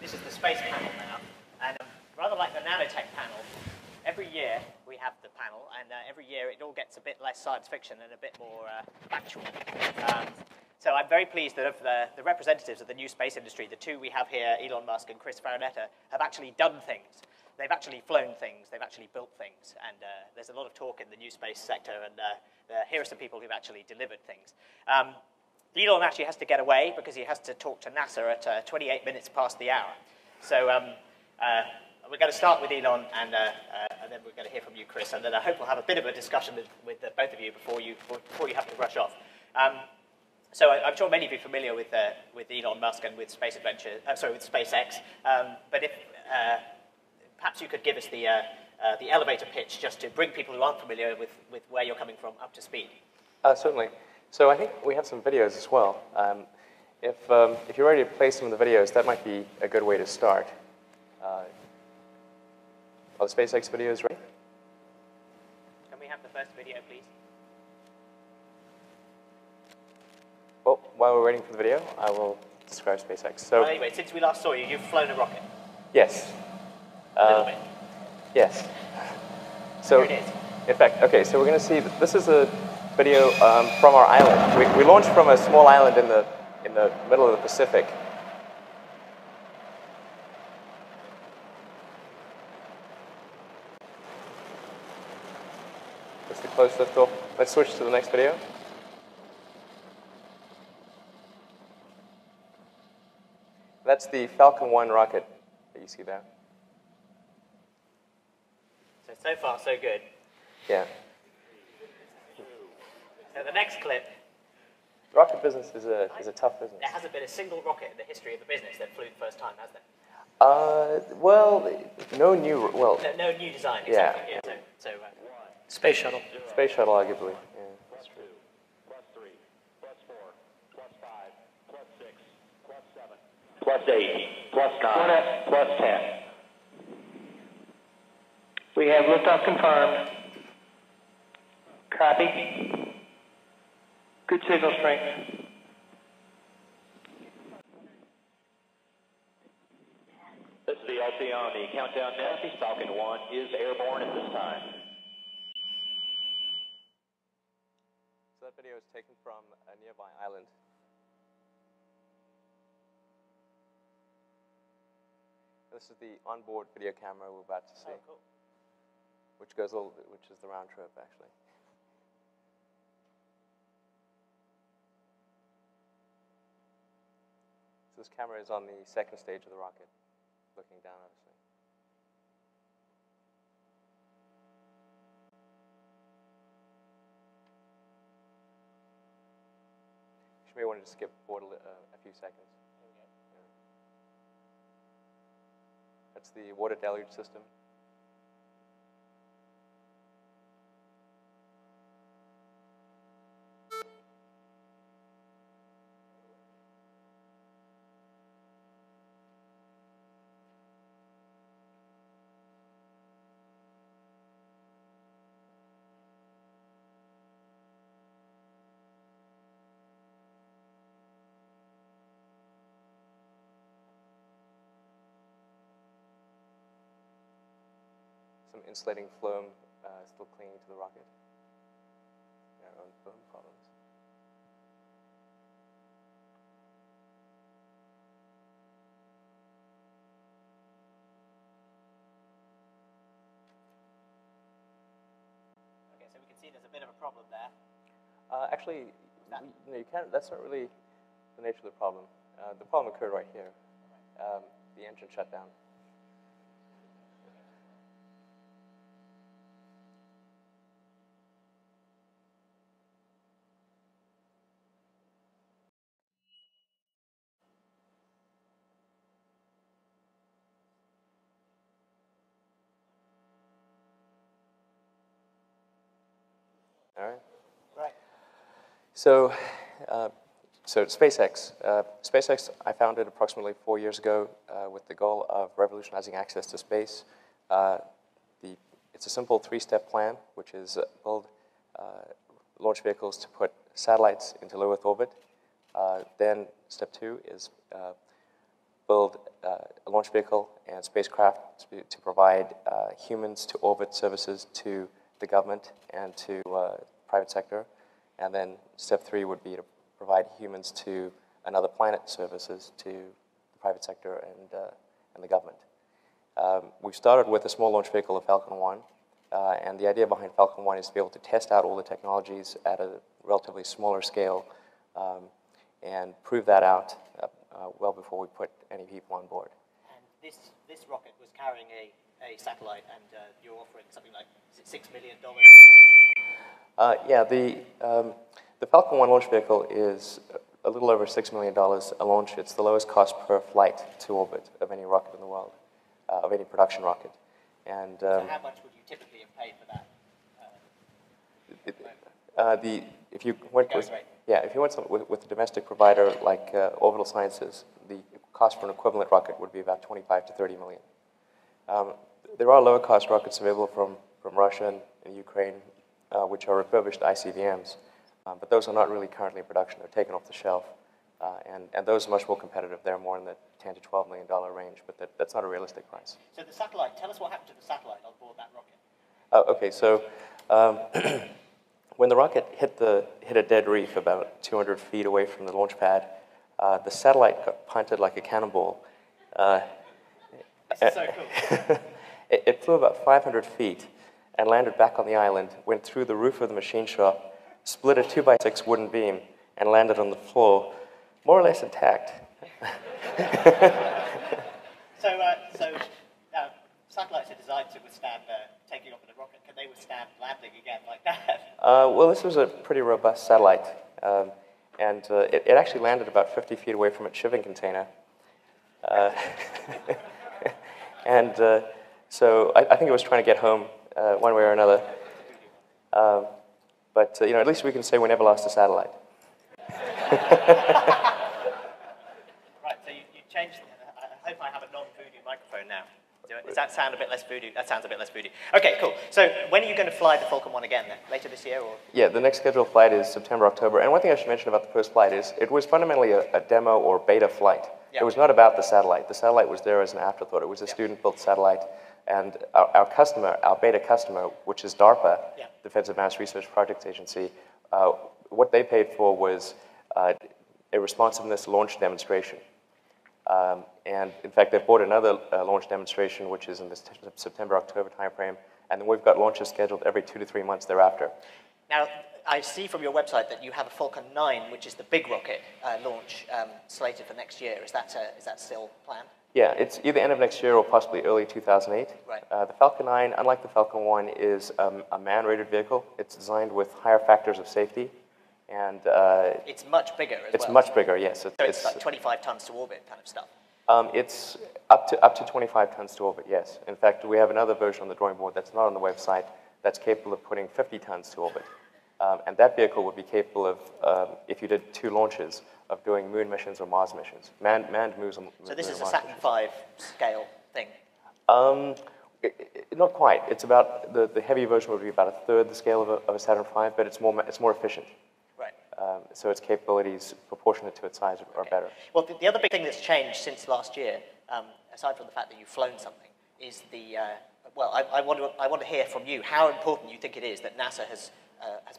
This is the space panel now, and rather like the nanotech panel, every year we have the panel, and every year it all gets a bit less science fiction and a bit more factual. So I'm very pleased that of the representatives of the new space industry, the two we have here, Elon Musk and Chris Farinetta, have actually done things. They've actually flown things, they've actually built things, and there's a lot of talk in the new space sector, and here are some people who've actually delivered things. Elon actually has to get away because he has to talk to NASA at 28 minutes past the hour. So we're going to start with Elon, and then we're going to hear from you, Chris, and then I hope we'll have a bit of a discussion with both of you before you have to rush off. So I'm sure many of you are familiar with Elon Musk and with with SpaceX. But if perhaps you could give us the elevator pitch just to bring people who aren't familiar with where you're coming from up to speed. Certainly. So I think we have some videos as well. If you're ready to play some of the videos, that might be a good way to start. Are the SpaceX videos ready? Can we have the first video, please? Well, while we're waiting for the video, I will describe SpaceX. So, well, anyway, since we last saw you, you've flown a rocket. Yes. A little bit. Yes. So, here it is. In fact, okay, so we're going to see, this is a video from our island. We launched from a small island in the middle of the Pacific. That's the close lift off. Let's switch to the next video. That's the Falcon 1 rocket that you see there. So far, so good. Yeah. So the next clip. Rocket business is a tough business. There hasn't been a single rocket in the history of the business that flew the first time, has there? Well, no new, well... No new design, exactly. Yeah. So Space Shuttle. Space Shuttle, arguably. Yeah. Plus 2, plus 3, plus 4, plus 5, plus 6, plus 7, plus 8, plus 9, plus 10. We have liftoff confirmed. Copy. Good signal strength. This is the LT on the countdown now. Falcon 1 is airborne at this time. So that video is taken from a nearby island. This is the onboard video camera we're about to see. Oh, cool. Which is the round trip, actually. So this camera is on the second stage of the rocket, looking down, obviously. You may want to skip forward a few seconds. There we go. Yeah. That's the water deluge system. Some insulating foam still clinging to the rocket. Our own foam problems. Okay, so we can see there's a bit of a problem there. Actually, you can't. That's not really the nature of the problem. The problem occurred right here. The engine shut down. All right. Right. So SpaceX. SpaceX, I founded approximately 4 years ago with the goal of revolutionizing access to space. It's a simple three-step plan, which is build launch vehicles to put satellites into low Earth orbit. Then step 2 is build a launch launch vehicle and spacecraft to provide humans to orbit services to the government and to private sector. And then step 3 would be to provide humans to another planet services to the private sector and the government. We've started with a small launch vehicle, the Falcon 1, and the idea behind Falcon 1 is to be able to test out all the technologies at a relatively smaller scale and prove that out well before we put any people on board. And this rocket was carrying a satellite, and you're offering something like, is it $6 million? Yeah, the Falcon 1 launch vehicle is a little over $6 million a launch. It's the lowest cost per flight to orbit of any rocket in the world, of any production rocket. And so how much would you typically have paid for that? If you went with a domestic provider like Orbital Sciences, the cost for an equivalent rocket would be about 25 to 30 million. There are lower cost rockets available from Russia and Ukraine, which are refurbished ICBMs, but those are not really currently in production. They're taken off the shelf, and those are much more competitive. They're more in the $10 to $12 million range, but that's not a realistic price. So the satellite, tell us what happened to the satellite on board that rocket. Okay, so when the rocket hit a dead reef about 200 feet away from the launch pad, the satellite got punted like a cannonball. This is so cool. It flew about 500 feet and landed back on the island, went through the roof of the machine shop, split a 2x6 wooden beam, and landed on the floor, more or less intact. So satellites are designed to withstand taking off in a rocket. Can they withstand landing again like that? Well, this was a pretty robust satellite, and it actually landed about 50 feet away from its shipping container. And so I think it was trying to get home one way or another. But at least we can say we never lost a satellite. Right, so you changed. I hope I have a non-voodoo microphone now. Does that sound a bit less voodoo? That sounds a bit less voodoo. Okay, cool. So when are you going to fly the Falcon 1 again then? Later this year or? Yeah, the next scheduled flight is September, October. And one thing I should mention about the first flight is it was fundamentally a demo or beta flight. Yeah. It was not about the satellite. The satellite was there as an afterthought. It was a student-built satellite. And our customer, our beta customer, which is DARPA, Defense Advanced Research Projects Agency, what they paid for was a responsiveness launch demonstration. And in fact, they've bought another launch demonstration, which is in the September-October timeframe, and then we've got launches scheduled every 2 to 3 months thereafter. Now, I see from your website that you have a Falcon 9, which is the big rocket launch slated for next year. Is that still planned? Yeah, it's either end of next year or possibly early 2008. Right. The Falcon 9, unlike the Falcon 1, is a man-rated vehicle. It's designed with higher factors of safety. And it's much bigger as well. It's much bigger, yes. So it's like 25 tons to orbit kind of stuff. It's up to 25 tons to orbit, yes. In fact, we have another version on the drawing board that's not on the website that's capable of putting 50 tons to orbit. And that vehicle would be capable of, if you did 2 launches, of doing moon missions or Mars missions. Manned moves on So this is a Mars Saturn missions. V scale thing? Not quite. It's about, the heavy version would be about a third the scale of a Saturn V, but it's more efficient. Right. So its capabilities proportionate to its size are better. Well, the other big thing that's changed since last year, aside from the fact that you've flown something, is the, I want to hear from you how important you think it is that NASA has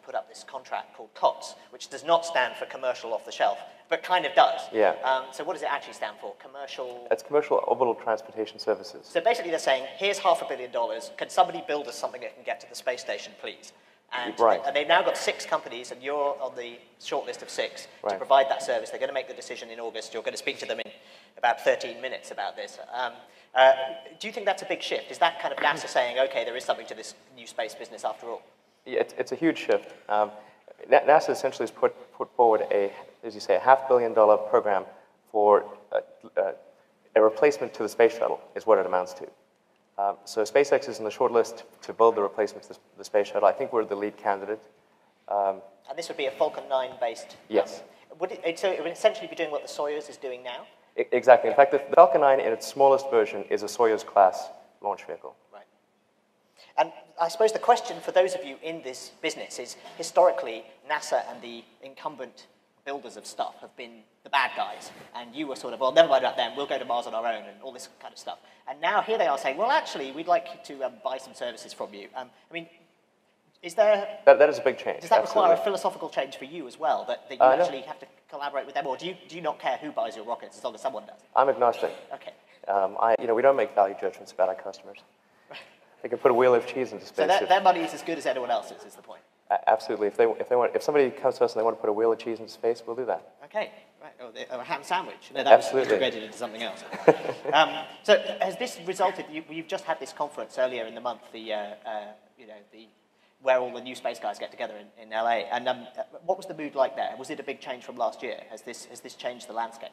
put up this contract called COTS, which does not stand for commercial off-the-shelf, but kind of does. Yeah. So what does it actually stand for? Commercial? It's Commercial Orbital Transportation Services. So basically they're saying, here's $500 million. Can somebody build us something that can get to the space station, please? And, right. And they've now got 6 companies, and you're on the short list of 6 right. to provide that service. They're going to make the decision in August. You're going to speak to them in about 13 minutes about this. Do you think that's a big shift? Is that kind of NASA saying, okay, there is something to this new space business after all? Yeah, it's a huge shift. NASA essentially has put forward as you say, a $500 million program for a replacement to the space shuttle, is what it amounts to. So SpaceX is in the short list to build the replacement to the space shuttle. I think we're the lead candidate. And this would be a Falcon 9 based? Yes. So it would essentially be doing what the Soyuz is doing now? Exactly. In fact, the Falcon 9 in its smallest version is a Soyuz class launch vehicle. Right. And I suppose the question for those of you in this business is, historically, NASA and the incumbent builders of stuff have been the bad guys, and you were sort of, well, never mind about them, we'll go to Mars on our own, and all this kind of stuff. And now here they are saying, well, actually, we'd like to buy some services from you. I mean, is there... That is a big change. Does that absolutely. require a philosophical change for you as well, that you actually have to collaborate with them, or do you not care who buys your rockets as long as someone does? I'm agnostic. Okay. We don't make value judgments about our customers. They can put a wheel of cheese into space. So their money is as good as anyone else's, is the point. Absolutely. If somebody comes to us and they want to put a wheel of cheese into space, we'll do that. Okay, right. Or a ham sandwich. No, that Absolutely. was integrated into something else. So has this resulted? You've just had this conference earlier in the month, where all the new space guys get together in LA. And what was the mood like there? Was it a big change from last year? Has this changed the landscape?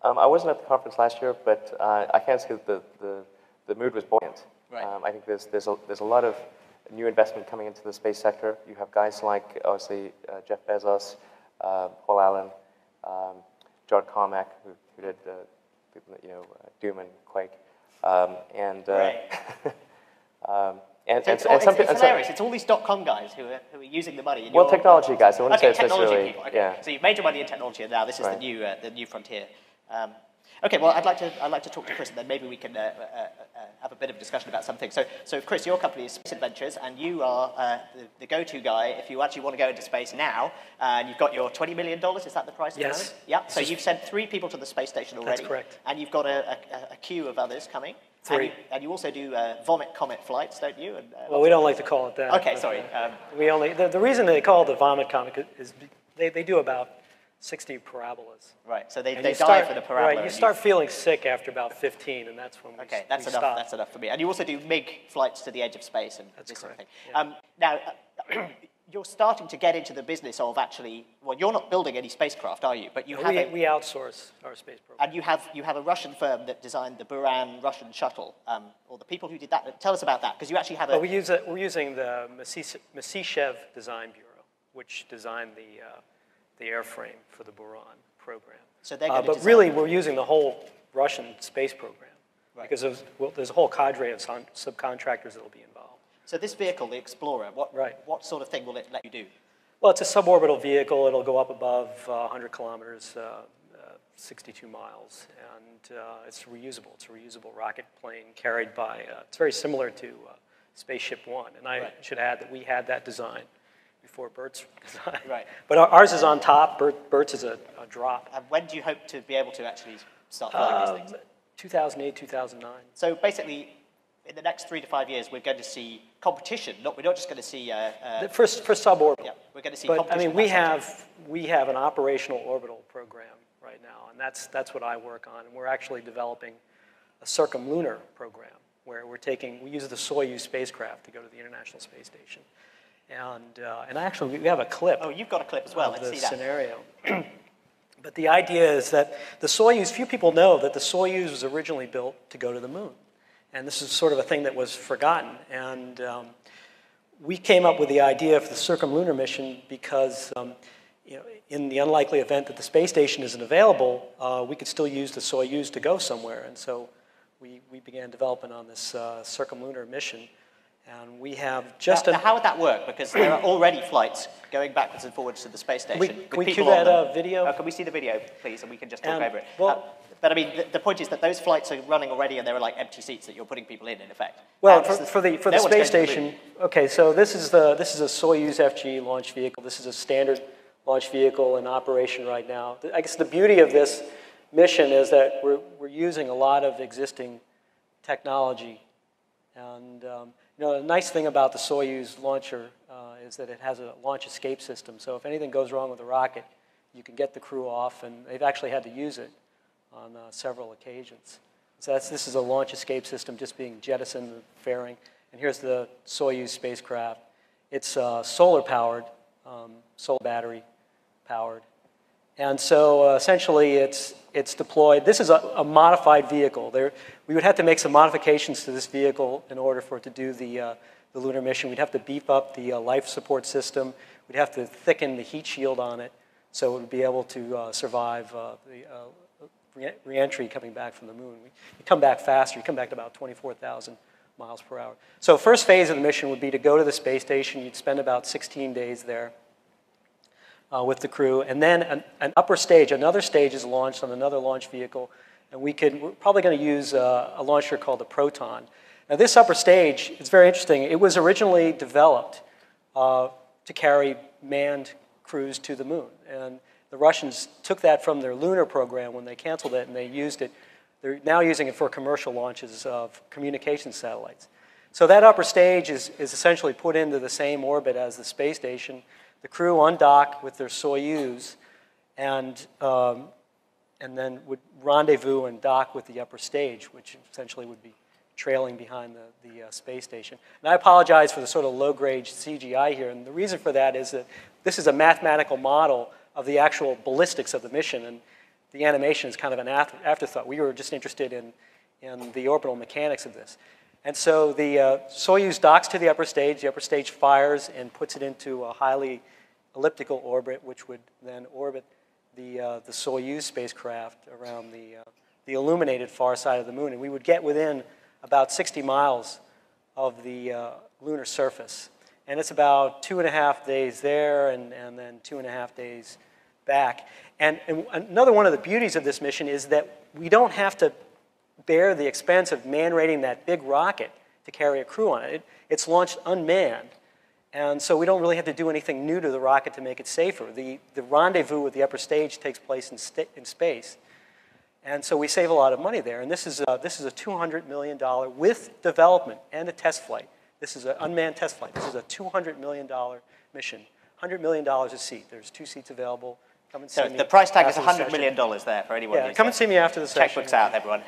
I wasn't at the conference last year, but I can say that the mood was buoyant. Right. I think there's a lot of new investment coming into the space sector. You have guys like, obviously, Jeff Bezos, Paul Allen, John Carmack, who did Doom and Quake, and It's hilarious. It's all these .com guys who are using the money. Well, technology guys. I wouldn't say it's technology necessarily. people. Okay. Yeah. So you've made your money in technology, and now this is Right. the new frontier. Okay, well, I'd like to talk to Chris, and then maybe we can have a bit of a discussion about some things. So Chris, your company is Space Adventures, and you are the go-to guy if you actually want to go into space now. And you've got your $20 million. Is that the price? Yes. Yeah. So you've sent 3 people to the space station already. That's correct. And you've got a queue of others coming. 3. And you also do vomit comet flights, don't you? And, Well, we don't like to call it that. Okay, sorry. We only the reason they call it the vomit comet is they do about 60 parabolas. Right, so they And die you start, for the parabola. Right, you start feeling sick after about 15, and that's when we Okay, that's we enough. stop. That's enough for me. And you also do MiG flights to the edge of space and That's this sort of thing. correct, Now, you're starting to get into the business of actually. Well, you're not building any spacecraft, are you? But you have. We outsource our space program. And you have a Russian firm that designed the Buran Russian shuttle, or the people who did that. Tell us about that, because you actually have a. Well, we're using the Masishev Design Bureau, which designed the airframe for the Buran program. So they're going to but design. really, we're using the whole Russian space program, Right. because there's a whole cadre of subcontractors that will be involved. So this vehicle, the Explorer, Right. what sort of thing will it let you do? Well, it's a suborbital vehicle. It'll go up above 100 kilometers, 62 miles, and it's reusable. It's a reusable rocket plane carried by, it's very similar to Spaceship One. And I Right. should add that we had that design before Bert's design. Right. But ours is on top. Bert's is a drop. And when do you hope to be able to actually start flying these things? 2008, 2009. So basically, in the next 3 to 5 years, we're going to see competition. We're not just going to see. For suborbital. Yeah, we're going to see But I competition. mean, we have an operational orbital program right now, and that's what I work on. And we're actually developing a circumlunar program where we use the Soyuz spacecraft to go to the International Space Station. And actually, we have a clip. Oh, you've got a clip as well. Of Let's the see that. scenario. But the idea is that the Soyuz, few people know that the Soyuz was originally built to go to the moon. And this is sort of a thing that was forgotten. And we came up with the idea for the circumlunar mission because in the unlikely event that the space station isn't available, we could still use the Soyuz to go somewhere. And so we began development on this circumlunar mission. And we have just now, how would that work? Because there are already flights going backwards and forwards to the space station. Can we people cue on that them. video? Can we see the video, please, and we can just talk And, over it? well- But I mean, the point is that those flights are running already, and there are like empty seats that you're putting people in effect. Well, And for the no one's going space to the moon. station, okay, so this is a Soyuz FG launch vehicle. This is a standard launch vehicle in operation right now. I guess the beauty of this mission is that we're using a lot of existing technology. And the nice thing about the Soyuz launcher is that it has a launch escape system. So if anything goes wrong with the rocket, you can get the crew off, and they've actually had to use it on several occasions. So this is a launch escape system just being jettisoned and fairing. And here's the Soyuz spacecraft. It's solar powered, solar battery powered. And so essentially it's deployed. This is a modified vehicle. We would have to make some modifications to this vehicle in order for it to do the lunar mission. We'd have to beef up the life support system. We'd have to thicken the heat shield on it so it would be able to survive the re-entry coming back from the moon. You come back faster. You come back to about 24,000 miles per hour. So first phase of the mission would be to go to the space station. You'd spend about 16 days there. with the crew. And then an upper stage, another stage is launched on another launch vehicle. And we're probably going to use a launcher called the Proton. Now this upper stage, it's very interesting. It was originally developed to carry manned crews to the moon. And the Russians took that from their lunar program when they canceled it, and they used it. They're now using it for commercial launches of communication satellites. So that upper stage is essentially put into the same orbit as the space station. The crew undock with their Soyuz and then would rendezvous and dock with the upper stage, which essentially would be trailing behind the space station. And I apologize for the sort of low-grade CGI here, and the reason for that is that this is a mathematical model of the actual ballistics of the mission, and the animation is kind of an afterthought. We were just interested in the orbital mechanics of this. And so the Soyuz docks to the upper stage fires and puts it into a highly elliptical orbit, which would then orbit the Soyuz spacecraft around the illuminated far side of the moon. And we would get within about 60 miles of the lunar surface. And it's about 2.5 days there and then 2.5 days back. And another one of the beauties of this mission is that we don't have to bear the expense of man-rating that big rocket to carry a crew on it. It's launched unmanned. And so we don't really have to do anything new to the rocket to make it safer. The rendezvous with the upper stage takes place in space. And so we save a lot of money there. And this is a $200 million with development and a test flight. This is an unmanned test flight. This is a $200 million mission. $100 million a seat. There's 2 seats available. Come and see me. So the price tag is $100 million there for anyone. Yeah, come and see me after the session. Checkbooks out, everyone.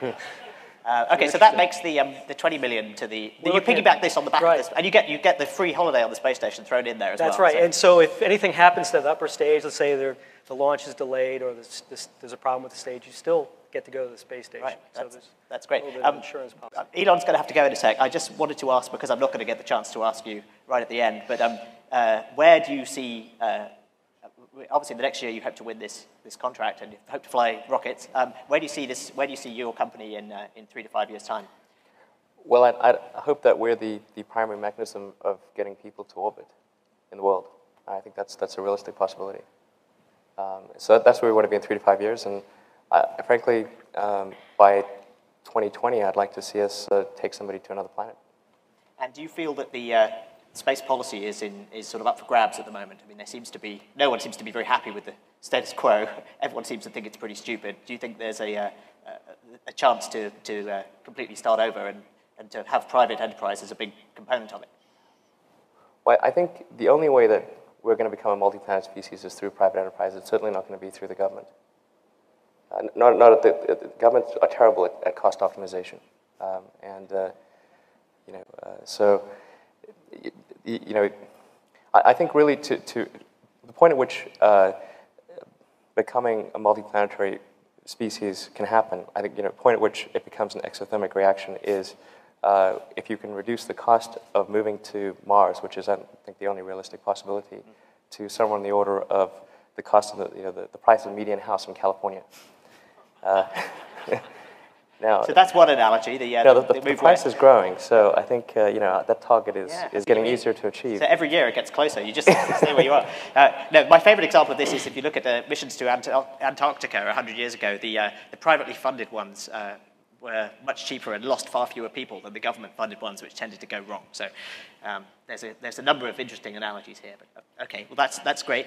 Okay, so that makes the $20 million to the. You piggyback this on the back of this, and you get the free holiday on the space station thrown in there as well. That's right. So. And so if anything happens to the upper stage, let's say the launch is delayed or there's a problem with the stage, you still get to go to the space station. Right. So that's great. A little bit of insurance policy. Elon's going to have to go in a sec. I just wanted to ask, because I'm not going to get the chance to ask you right at the end, but where do you see? Obviously, the next year you hope to win this contract and you hope to fly rockets. Where do you see this? Where do you see your company in 3 to 5 years' time? Well, I hope that we're the primary mechanism of getting people to orbit in the world. I think that's a realistic possibility. So that's where we want to be in 3 to 5 years. And frankly, by 2020, I'd like to see us take somebody to another planet. And do you feel that the space policy is sort of up for grabs at the moment? I mean, no one seems to be very happy with the status quo. Everyone seems to think it's pretty stupid. Do you think there's a chance to completely start over and to have private enterprise as a big component of it? Well, I think the only way that we're going to become a multi-planet species is through private enterprise. It's certainly not going to be through the government. The governments are terrible at cost optimization, so. I think really to the point at which becoming a multiplanetary species can happen, I think the point at which it becomes an exothermic reaction is if you can reduce the cost of moving to Mars, which is I think the only realistic possibility, to somewhere on the order of the cost of the price of a median house in California. Now, so that's one analogy. The price is growing, so I think that target is getting easier to achieve. So every year it gets closer. You just stay where you are. No, my favourite example of this is if you look at the missions to Antarctica 100 years ago. The privately funded ones were much cheaper and lost far fewer people than the government-funded ones, which tended to go wrong. So there's a number of interesting analogies here. But okay, well that's great.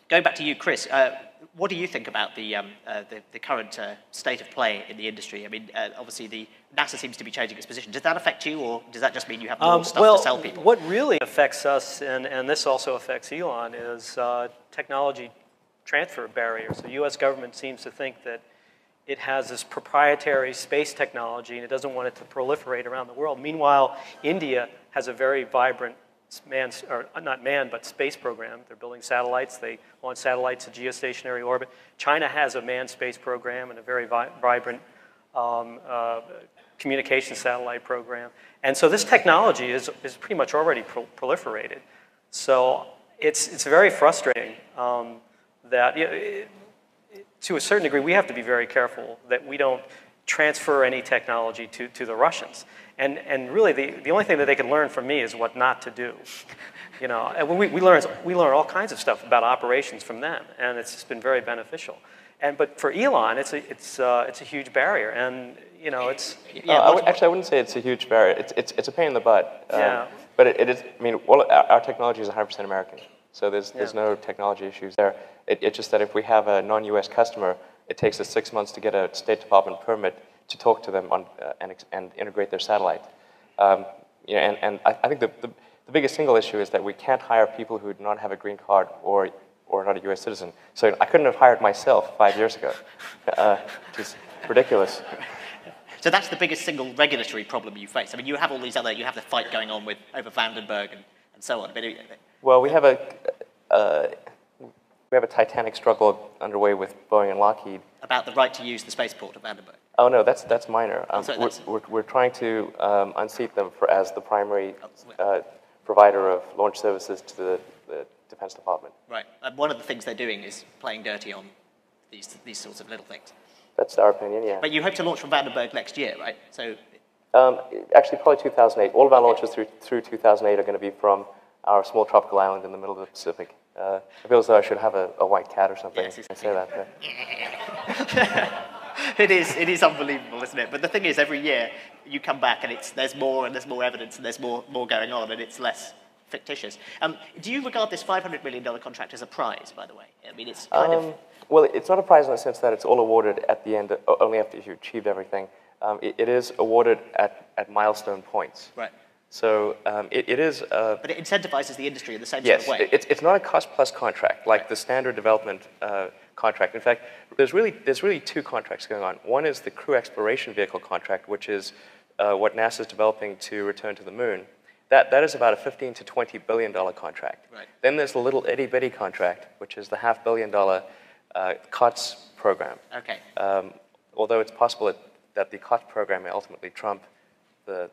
Going back to you, Chris, what do you think about the current state of play in the industry? I mean, obviously, NASA seems to be changing its position. Does that affect you, or does that just mean you have more stuff to sell people? What really affects us, and this also affects Elon, is technology transfer barriers. The U.S. government seems to think that it has this proprietary space technology, and it doesn't want it to proliferate around the world. Meanwhile, India has a very vibrant but space program. They're building satellites. They launch satellites to geostationary orbit. China has a manned space program and a very vibrant communication satellite program. And so this technology is pretty much already proliferated. So it's very frustrating that to a certain degree we have to be very careful that we don't transfer any technology to the Russians. And really, the only thing that they can learn from me is what not to do. You know, and we learn all kinds of stuff about operations from them, and it's just been very beneficial. But for Elon, it's a huge barrier, and you know, it's. Yeah, actually, I wouldn't say it's a huge barrier. It's a pain in the butt. Yeah. But it is. I mean, our technology is 100% American, so there's no technology issues there. It's just that if we have a non-U.S. customer, it takes us 6 months to get a State Department permit to talk to them on and integrate their satellite. You know, and I think the biggest single issue is that we can't hire people who do not have a green card or not a U.S. citizen. So I couldn't have hired myself 5 years ago. Just ridiculous. So that's the biggest single regulatory problem you face. I mean, you have all these other, you have the fight going on over Vandenberg and so on. But well, we have a titanic struggle underway with Boeing and Lockheed. About the right to use the spaceport at Vandenberg. Oh no, that's minor. Sorry, we're trying to unseat them as the primary provider of launch services to the Defense Department. Right. One of the things they're doing is playing dirty on these sorts of little things. That's our opinion, yeah. But you hope to launch from Vandenberg next year, right? So. Actually, probably 2008. All of our launches through 2008 are going to be from our small tropical island in the middle of the Pacific. I feel as though I should have a white cat or something. Yes, I say that. It is unbelievable, isn't it? But the thing is, every year you come back and there's more evidence and there's more going on and it's less fictitious. Do you regard this $500 million contract as a prize, by the way? I mean, it's kind of... Well, it's not a prize in the sense that it's all awarded at the end, only after you've achieved everything. It is awarded at milestone points. Right. So it is... but it incentivizes the industry in the same sort of way. Yes, it's not a cost-plus contract like the standard development contract. In fact, there's really two contracts going on. One is the Crew Exploration Vehicle contract, which is what NASA's developing to return to the moon. That is about a $15 to $20 billion contract. Right. Then there's the little itty-bitty contract, which is the $500 million COTS program. Okay. Although it's possible that the COTS program may ultimately trump the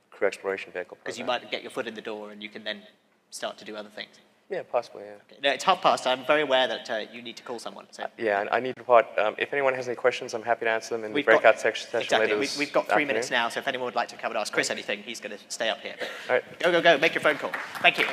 Crew Exploration Vehicle program. Because you might get your foot in the door and you can then start to do other things. Yeah, possibly, yeah. Okay. No, it's past. I'm very aware that you need to call someone. So. Yeah, and I need to depart. If anyone has any questions, I'm happy to answer them in the breakout session exactly. later this We've got 3 minutes afternoon. now, so if anyone would like to come and ask Chris anything, he's going to stay up here. But all right. go, make your phone call. Thank you.